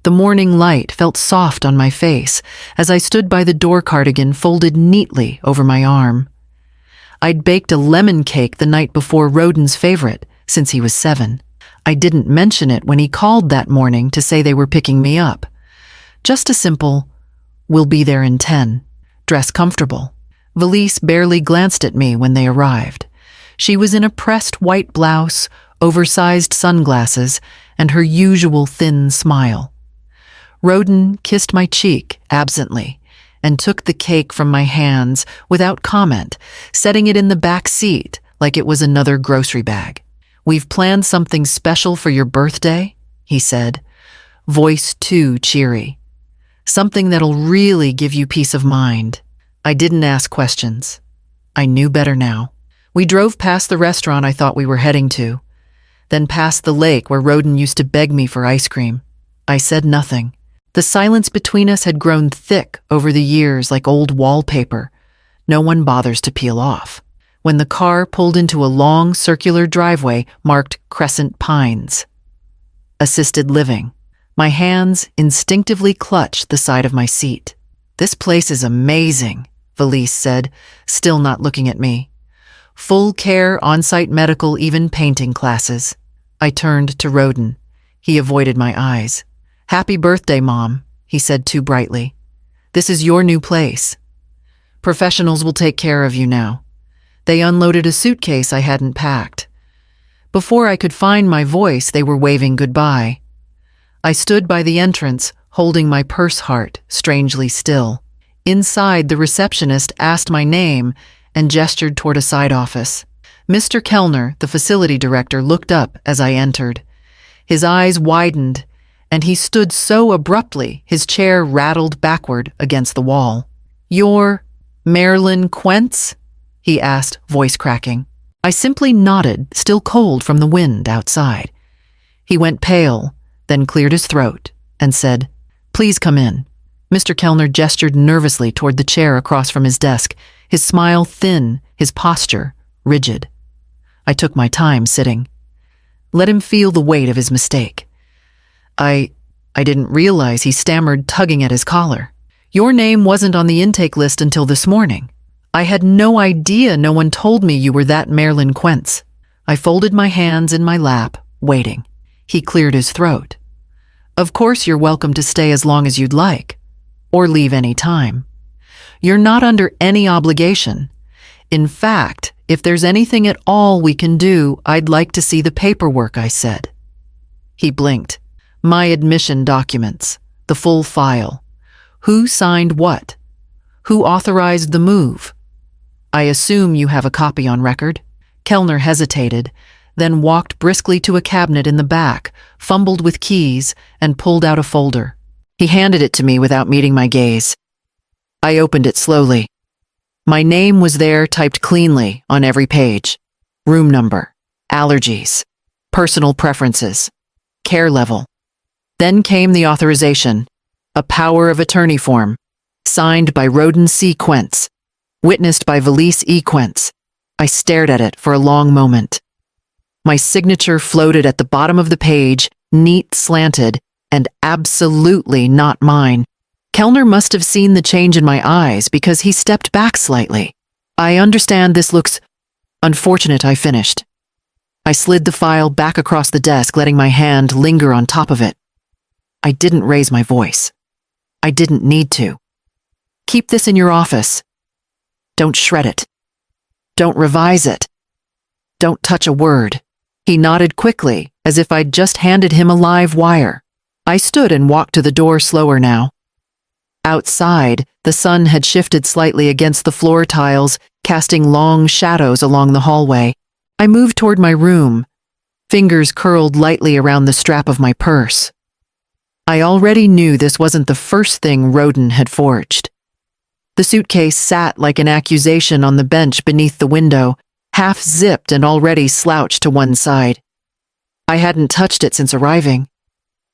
The morning light felt soft on my face as I stood by the door cardigan folded neatly over my arm. I'd baked a lemon cake the night before Roden's favorite, since he was 7. I didn't mention it when he called that morning to say they were picking me up. Just a simple, "We'll be there in 10. Dress comfortable." Valise barely glanced at me when they arrived. She was in a pressed white blouse, oversized sunglasses, and her usual thin smile. Roden kissed my cheek absently and took the cake from my hands without comment, setting it in the back seat like it was another grocery bag. "We've planned something special for your birthday," he said, voice too cheery. "Something that'll really give you peace of mind." I didn't ask questions. I knew better now. We drove past the restaurant I thought we were heading to, then past the lake where Roden used to beg me for ice cream. I said nothing. The silence between us had grown thick over the years like old wallpaper. No one bothers to peel off. When the car pulled into a long circular driveway marked Crescent Pines. Assisted living. My hands instinctively clutched the side of my seat. "This place is amazing," Valise said, still not looking at me. "Full care, on-site medical, even painting classes." I turned to Roden. He avoided my eyes. "Happy birthday, Mom," he said too brightly. "This is your new place. Professionals will take care of you now." They unloaded a suitcase I hadn't packed. Before I could find my voice, they were waving goodbye. I stood by the entrance, holding my purse heart strangely still. Inside, the receptionist asked my name and gestured toward a side office. Mr. Kellner, the facility director, looked up as I entered. His eyes widened, and he stood so abruptly his chair rattled backward against the wall. "You're Marilyn Quentz?" he asked, voice cracking. I simply nodded, still cold from the wind outside. He went pale, then cleared his throat, and said, "Please come in." Mr. Kellner gestured nervously toward the chair across from his desk, his smile thin, his posture rigid. I took my time sitting. Let him feel the weight of his mistake. I didn't realize," he stammered, tugging at his collar. "Your name wasn't on the intake list until this morning. I had no idea no one told me you were that Marilyn Quentz." I folded my hands in my lap, waiting. He cleared his throat. "Of course you're welcome to stay as long as you'd like, or leave any time. You're not under any obligation. In fact, if there's anything at all we can do, I'd like to see the paperwork," I said. He blinked. "My admission documents, the full file. Who signed what? Who authorized the move? I assume you have a copy on record?" Kellner hesitated, then walked briskly to a cabinet in the back, fumbled with keys, and pulled out a folder. He handed it to me without meeting my gaze. I opened it slowly. My name was there, typed cleanly on every page. Room number, allergies, personal preferences, care level. Then came the authorization, a power of attorney form, signed by Roden C. Quentz, witnessed by Valise E. Quentz. I stared at it for a long moment. My signature floated at the bottom of the page, neat, slanted, and absolutely not mine. Kellner must have seen the change in my eyes because he stepped back slightly. "I understand this looks unfortunate," I finished. I slid the file back across the desk, letting my hand linger on top of it. I didn't raise my voice. I didn't need to. "Keep this in your office. Don't shred it. Don't revise it. Don't touch a word." He nodded quickly, as if I'd just handed him a live wire. I stood and walked to the door slower now. Outside, the sun had shifted slightly against the floor tiles, casting long shadows along the hallway. I moved toward my room, fingers curled lightly around the strap of my purse. I already knew this wasn't the first thing Roden had forged. The suitcase sat like an accusation on the bench beneath the window, half-zipped and already slouched to one side. I hadn't touched it since arriving.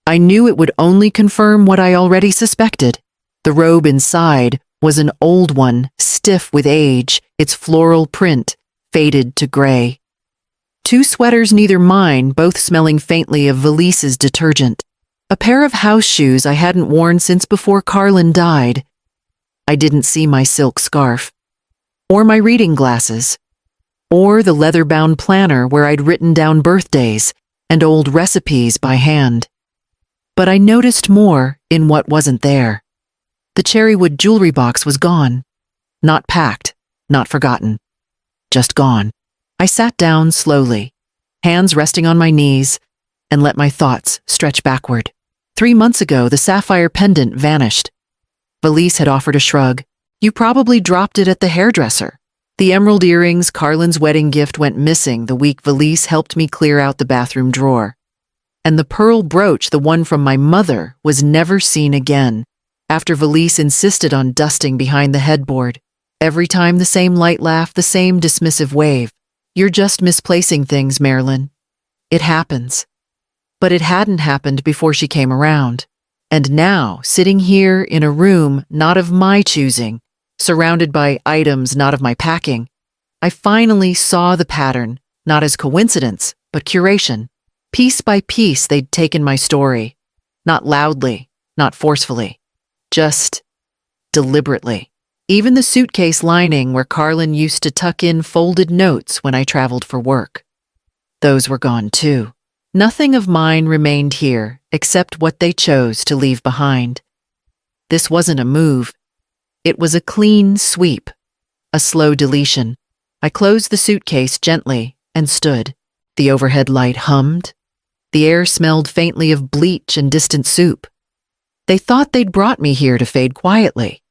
I knew it would only confirm what I already suspected. The robe inside was an old one, stiff with age, its floral print faded to gray. 2 sweaters, neither mine, both smelling faintly of Valise's detergent. A pair of house shoes I hadn't worn since before Carlin died. I didn't see my silk scarf, or my reading glasses, or the leather-bound planner where I'd written down birthdays and old recipes by hand. But I noticed more in what wasn't there. The cherrywood jewelry box was gone. Not packed, not forgotten. Just gone. I sat down slowly, hands resting on my knees, and let my thoughts stretch backward. 3 months ago, the sapphire pendant vanished. Valise had offered a shrug. You probably dropped it at the hairdresser. The emerald earrings, Carlin's wedding gift, went missing the week Valise helped me clear out the bathroom drawer. And the pearl brooch, the one from my mother, was never seen again, after Valise insisted on dusting behind the headboard. Every time the same light laugh, the same dismissive wave. You're just misplacing things, Marilyn. It happens. But it hadn't happened before she came around. And now, sitting here in a room not of my choosing, surrounded by items not of my packing, I finally saw the pattern, not as coincidence, but curation. Piece by piece, they'd taken my story. Not loudly, not forcefully, just deliberately. Even the suitcase lining where Carlin used to tuck in folded notes when I traveled for work. Those were gone too. Nothing of mine remained here except what they chose to leave behind. This wasn't a move. It was a clean sweep, a slow deletion. I closed the suitcase gently and stood. The overhead light hummed. The air smelled faintly of bleach and distant soup. They thought they'd brought me here to fade quietly.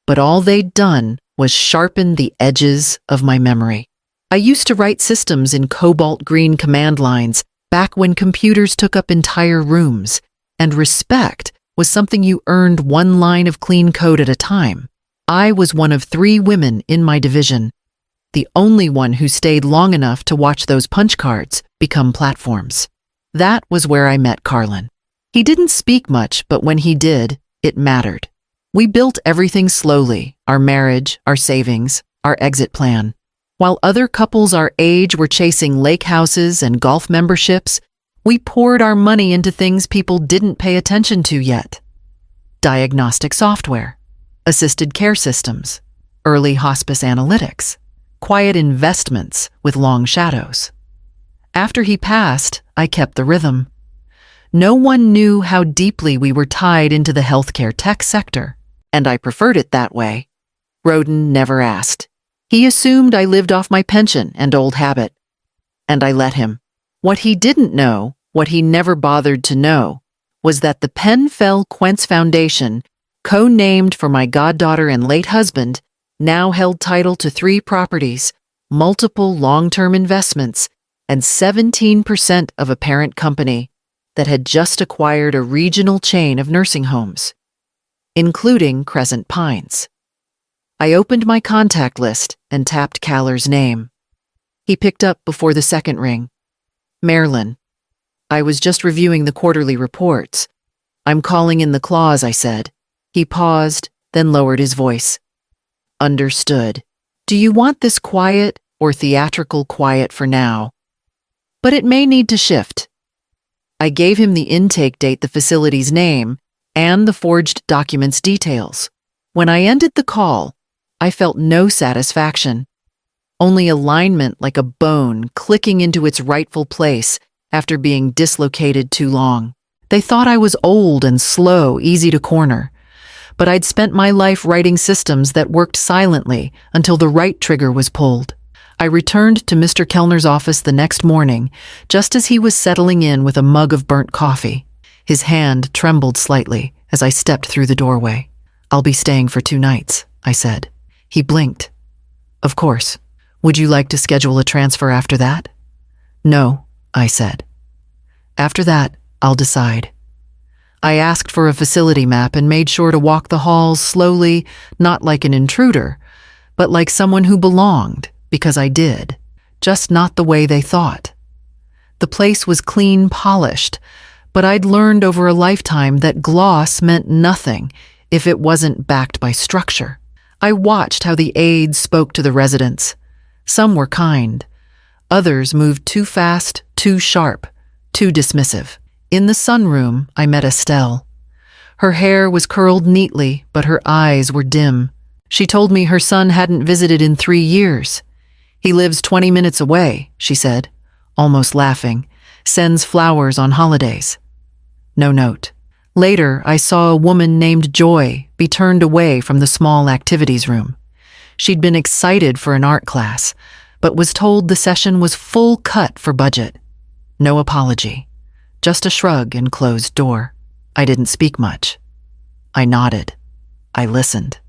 But all they'd done was sharpen the edges of my memory. I used to write systems in cobalt green command lines back when computers took up entire rooms, and respect was something you earned one line of clean code at a time. I was one of 3 women in my division, the only one who stayed long enough to watch those punch cards become platforms. That was where I met Carlin. He didn't speak much, but when he did, it mattered. We built everything slowly, our marriage, our savings, our exit plan. While other couples our age were chasing lake houses and golf memberships, we poured our money into things people didn't pay attention to yet. Diagnostic software, assisted care systems, early hospice analytics, quiet investments with long shadows. After he passed, I kept the rhythm. No one knew how deeply we were tied into the healthcare tech sector, and I preferred it that way. Roden never asked. He assumed I lived off my pension and old habit, and I let him. What he didn't know, what he never bothered to know, was that the Penfell Quentz Foundation, co-named for my goddaughter and late husband, now held title to 3 properties, multiple long-term investments, and 17% of a parent company that had just acquired a regional chain of nursing homes, including Crescent Pines. I opened my contact list and tapped Caller's name. He picked up before the second ring. Marilyn. I was just reviewing the quarterly reports. I'm calling in the clause, I said. He paused, then lowered his voice. Understood. Do you want this quiet or theatrical quiet for now? But it may need to shift. I gave him the intake date, the facility's name, and the forged documents details. When I ended the call, I felt no satisfaction, only alignment like a bone clicking into its rightful place after being dislocated too long. They thought I was old and slow, easy to corner, but I'd spent my life writing systems that worked silently until the right trigger was pulled. I returned to Mr. Kellner's office the next morning, just as he was settling in with a mug of burnt coffee. His hand trembled slightly as I stepped through the doorway. I'll be staying for 2 nights, I said. He blinked. Of course. Would you like to schedule a transfer after that? No, I said. After that, I'll decide. I asked for a facility map and made sure to walk the halls slowly, not like an intruder, but like someone who belonged, because I did, just not the way they thought. The place was clean, polished, but I'd learned over a lifetime that gloss meant nothing if it wasn't backed by structure. I watched how the aides spoke to the residents. Some were kind. Others moved too fast, too sharp, too dismissive. In the sunroom, I met Estelle. Her hair was curled neatly, but her eyes were dim. She told me her son hadn't visited in 3 years. He lives 20 minutes away, she said, almost laughing, sends flowers on holidays. No note. Later, I saw a woman named Joy be turned away from the small activities room. She'd been excited for an art class, but was told the session was full cut for budget. No apology, just a shrug and closed door. I didn't speak much. I nodded. I listened.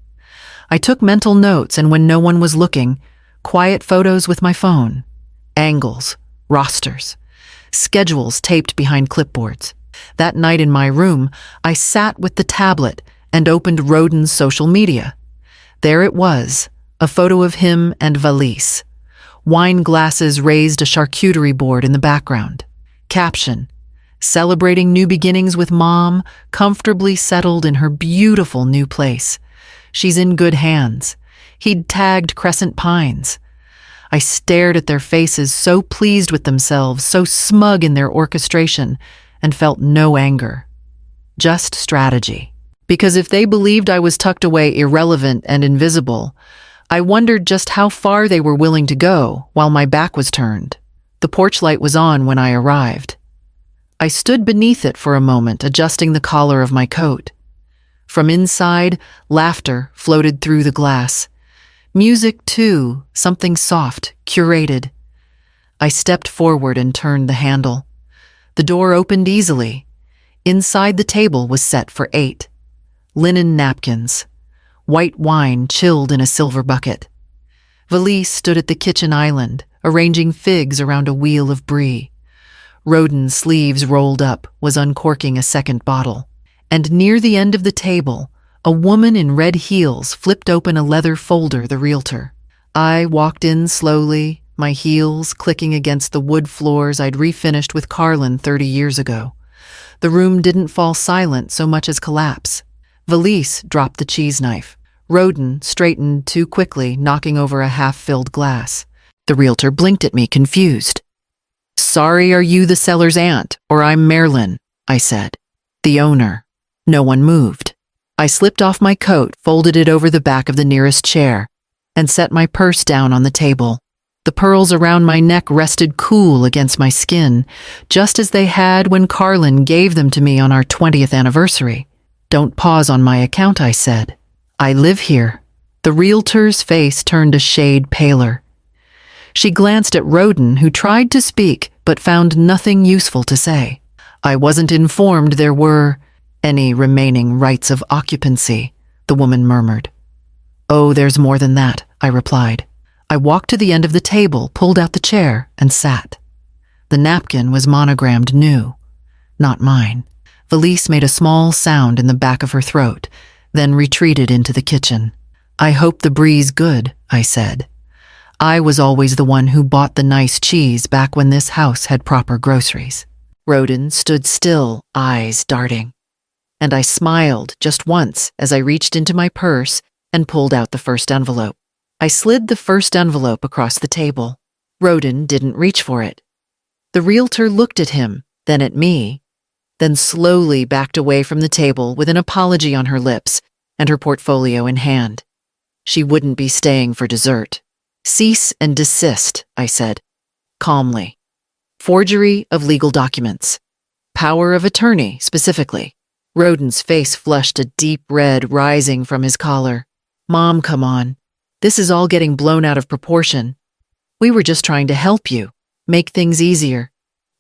I took mental notes, and when no one was looking, quiet photos with my phone, angles, rosters, schedules taped behind clipboards. That night in my room, I sat with the tablet and opened Roden's social media. There it was, a photo of him and Valise. Wine glasses raised a charcuterie board in the background. Caption: celebrating new beginnings with Mom, comfortably settled in her beautiful new place. She's in good hands. He'd tagged Crescent Pines. I stared at their faces, so pleased with themselves, so smug in their orchestration, and felt no anger. Just strategy. Because if they believed I was tucked away irrelevant and invisible, I wondered just how far they were willing to go while my back was turned. The porch light was on when I arrived. I stood beneath it for a moment, adjusting the collar of my coat. From inside, laughter floated through the glass. Music, too, something soft, curated. I stepped forward and turned the handle. The door opened easily. Inside, the table was set for 8. Linen napkins. White wine chilled in a silver bucket. Valise stood at the kitchen island, arranging figs around a wheel of brie. Roden's sleeves rolled up, was uncorking a second bottle. And near the end of the table, a woman in red heels flipped open a leather folder, the realtor. I walked in slowly, my heels clicking against the wood floors I'd refinished with Carlin 30 years ago. The room didn't fall silent so much as collapse. Valise dropped the cheese knife. Roden straightened too quickly, knocking over a half-filled glass. The realtor blinked at me, confused. "Sorry, are you the seller's aunt, or I'm Marilyn?" I said. "The owner." No one moved. I slipped off my coat, folded it over the back of the nearest chair, and set my purse down on the table. The pearls around my neck rested cool against my skin, just as they had when Carlin gave them to me on our 20th anniversary. "Don't pause on my account," I said. "I live here." The realtor's face turned a shade paler. She glanced at Roden, who tried to speak but found nothing useful to say. "I wasn't informed there were any remaining rights of occupancy," the woman murmured. "Oh, there's more than that," I replied. I walked to the end of the table, pulled out the chair, and sat. The napkin was monogrammed new, not mine. Valise made a small sound in the back of her throat, then retreated into the kitchen. "I hope the brie's good," I said. I was always the one who bought the nice cheese back when this house had proper groceries. Roden stood still, eyes darting. And I smiled just once as I reached into my purse and pulled out the first envelope. I slid the first envelope across the table. Roden didn't reach for it. The realtor looked at him, then at me, then slowly backed away from the table with an apology on her lips and her portfolio in hand. She wouldn't be staying for dessert. "Cease and desist," I said, calmly. "Forgery of legal documents. Power of attorney, specifically." Roden's face flushed a deep red rising from his collar. "Mom, come on. This is all getting blown out of proportion. We were just trying to help you, make things easier.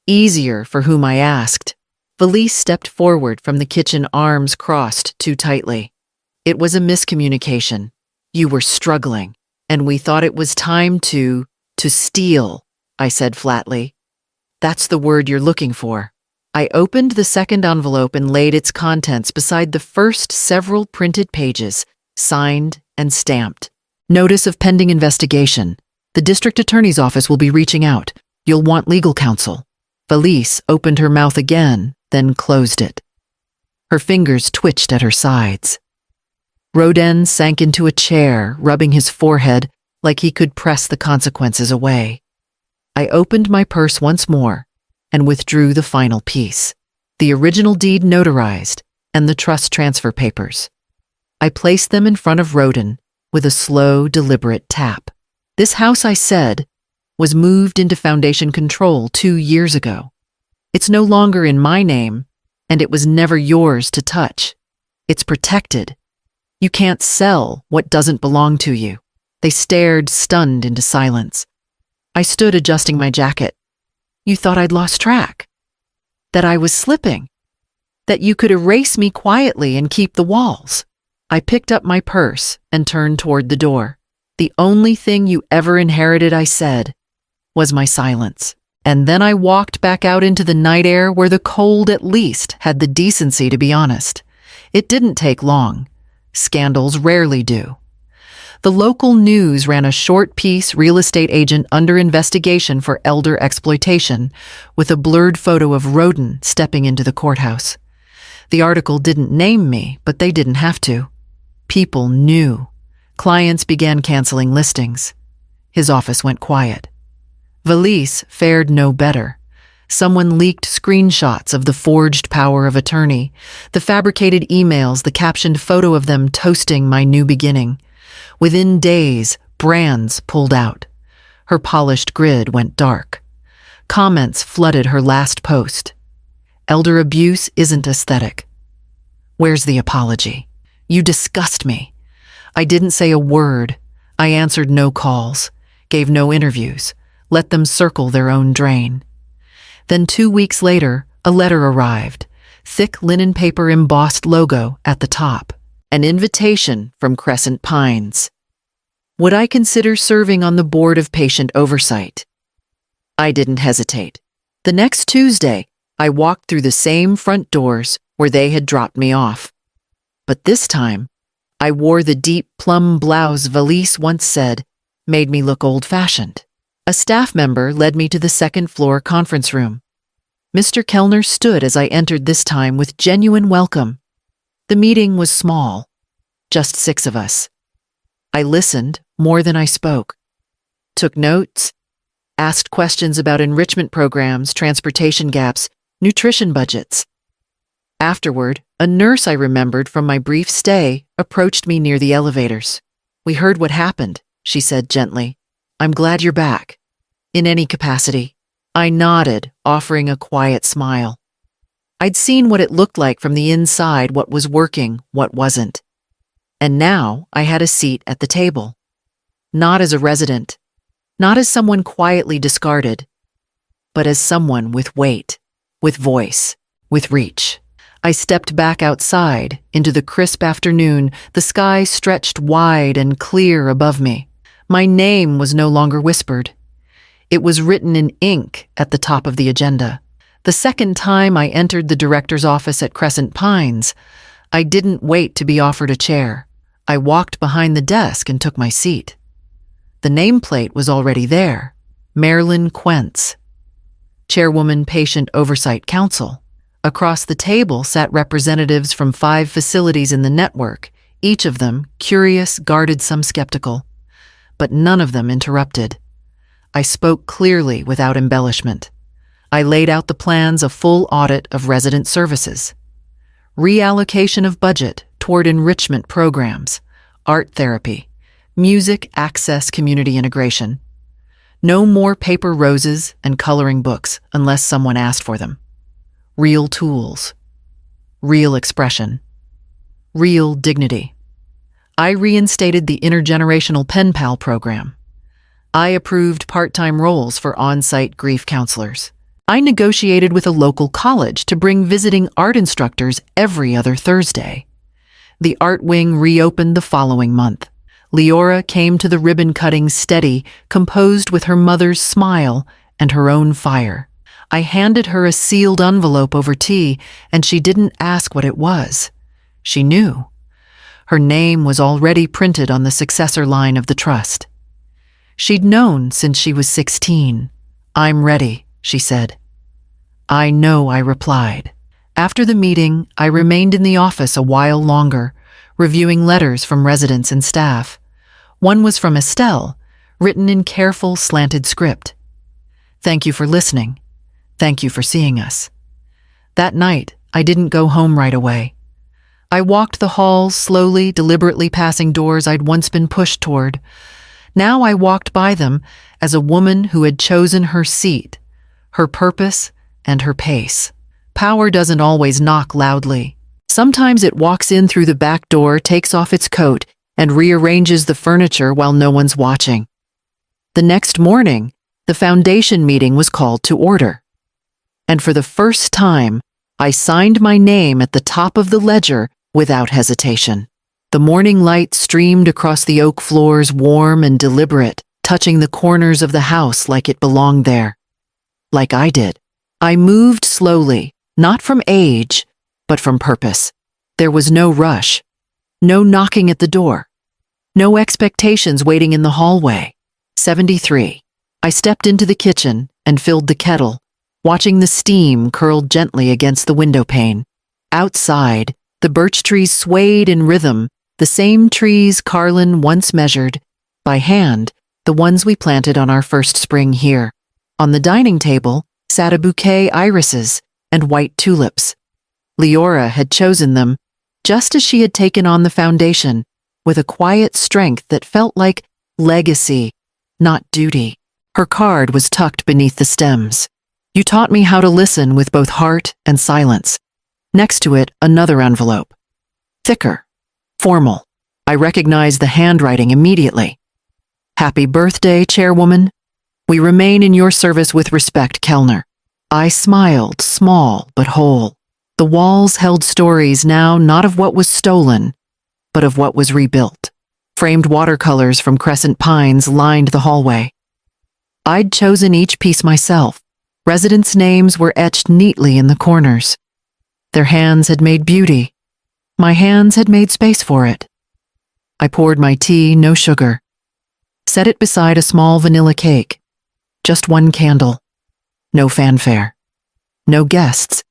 Easier for whom I asked." Valise stepped forward from the kitchen, arms crossed too tightly. "It was a miscommunication. You were struggling, and we thought it was time to steal," I said flatly. "That's the word you're looking for." I opened the second envelope and laid its contents beside the first several printed pages, signed and stamped. "Notice of pending investigation. The district attorney's office will be reaching out. You'll want legal counsel." Valise opened her mouth again, then closed it. Her fingers twitched at her sides. Roden sank into a chair, rubbing his forehead like he could press the consequences away. I opened my purse once more and withdrew the final piece. the original deed notarized, and the trust transfer papers. I placed them in front of Roden with a slow, deliberate tap. This house, I said, was moved into foundation control 2 years ago. It's no longer in my name, and it was never yours to touch. It's protected. You can't sell what doesn't belong to you. They stared, stunned, into silence. I stood adjusting my jacket. You thought I'd lost track? That I was slipping? That you could erase me quietly and keep the walls? I picked up my purse and turned toward the door. The only thing you ever inherited, I said, was my silence. And then I walked back out into the night air where the cold at least had the decency to be honest. It didn't take long. Scandals rarely do. The local news ran a short piece, real estate agent under investigation for elder exploitation, with a blurred photo of Roden stepping into the courthouse. The article didn't name me, but they didn't have to. People knew. Clients began canceling listings. His office went quiet. Valise fared no better. Someone leaked screenshots of the forged power of attorney, the fabricated emails, the captioned photo of them toasting my new beginning. Within days, brands pulled out. Her polished grid went dark. Comments flooded her last post. Elder abuse isn't aesthetic. Where's the apology? You disgust me. I didn't say a word. I answered no calls, gave no interviews, let them circle their own drain. Then 2 weeks later, a letter arrived, thick linen paper embossed logo at the top, an invitation from Crescent Pines. Would I consider serving on the board of patient oversight? I didn't hesitate. The next Tuesday, I walked through the same front doors where they had dropped me off. But this time, I wore the deep plum blouse Valise once said made me look old-fashioned. A staff member led me to the second-floor conference room. Mr. Kellner stood as I entered this time with genuine welcome. The meeting was small, just 6 of us. I listened more than I spoke, took notes, asked questions about enrichment programs, transportation gaps, nutrition budgets. Afterward, a nurse I remembered from my brief stay approached me near the elevators. We heard what happened, she said gently. I'm glad you're back. In any capacity. I nodded, offering a quiet smile. I'd seen what it looked like from the inside, what was working, what wasn't. And now I had a seat at the table. Not as a resident, not as someone quietly discarded, but as someone with weight, with voice, with reach. I stepped back outside, into the crisp afternoon, the sky stretched wide and clear above me. My name was no longer whispered. It was written in ink at the top of the agenda. The second time I entered the director's office at Crescent Pines, I didn't wait to be offered a chair. I walked behind the desk and took my seat. The nameplate was already there. Marilyn Quentz, Chairwoman Patient Oversight Council. Across the table sat representatives from 5 facilities in the network, each of them curious, guarded, some skeptical. But none of them interrupted. I spoke clearly without embellishment. I laid out the plans, a full audit of resident services, reallocation of budget toward enrichment programs, art therapy, music access, community integration. No more paper roses and coloring books unless someone asked for them. Real tools, real expression, real dignity. I reinstated the intergenerational pen pal program. I approved part-time roles for on-site grief counselors. I negotiated with a local college to bring visiting art instructors every other Thursday. The art wing reopened the following month. Leora came to the ribbon cutting steady, composed with her mother's smile and her own fire. I handed her a sealed envelope over tea, and she didn't ask what it was. She knew. Her name was already printed on the successor line of the trust. She'd known since she was 16. I'm ready, she said. I know, I replied. After the meeting, I remained in the office a while longer, reviewing letters from residents and staff. One was from Estelle, written in careful, slanted script. Thank you for listening. Thank you for seeing us. That night, I didn't go home right away. I walked the halls slowly, deliberately passing doors I'd once been pushed toward. Now I walked by them as a woman who had chosen her seat, her purpose, and her pace. Power doesn't always knock loudly. Sometimes it walks in through the back door, takes off its coat, and rearranges the furniture while no one's watching. The next morning, the foundation meeting was called to order. And for the first time, I signed my name at the top of the ledger without hesitation. The morning light streamed across the oak floors, warm and deliberate, touching the corners of the house like it belonged there. Like I did. I moved slowly, not from age, but from purpose. There was no rush, no knocking at the door, no expectations waiting in the hallway. 73. I stepped into the kitchen and filled the kettle, watching the steam curl gently against the window pane. Outside, the birch trees swayed in rhythm, the same trees Carlin once measured, by hand, the ones we planted on our first spring here. On the dining table sat a bouquet irises and white tulips. Leora had chosen them, just as she had taken on the foundation, with a quiet strength that felt like legacy, not duty. Her card was tucked beneath the stems. You taught me how to listen with both heart and silence. Next to it, another envelope. Thicker, formal. I recognized the handwriting immediately. Happy birthday, Chairwoman. We remain in your service with respect, Kellner. I smiled, small but whole. The walls held stories now not of what was stolen, but of what was rebuilt. Framed watercolors from crescent pines lined the hallway. I'd chosen each piece myself. Residents' names were etched neatly in the corners. Their hands had made beauty. My hands had made space for it. I poured my tea, no sugar. Set it beside a small vanilla cake. Just one candle. No fanfare. No guests.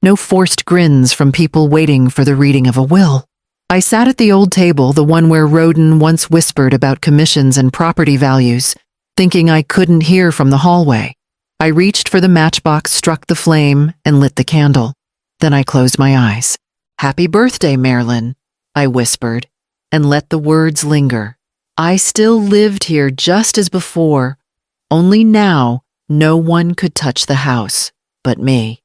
No forced grins from people waiting for the reading of a will. I sat at the old table, the one where Roden once whispered about commissions and property values, thinking I couldn't hear from the hallway. I reached for the matchbox, struck the flame, and lit the candle. Then I closed my eyes. Happy birthday, Marilyn, I whispered, and let the words linger. I still lived here just as before, only now no one could touch the house but me.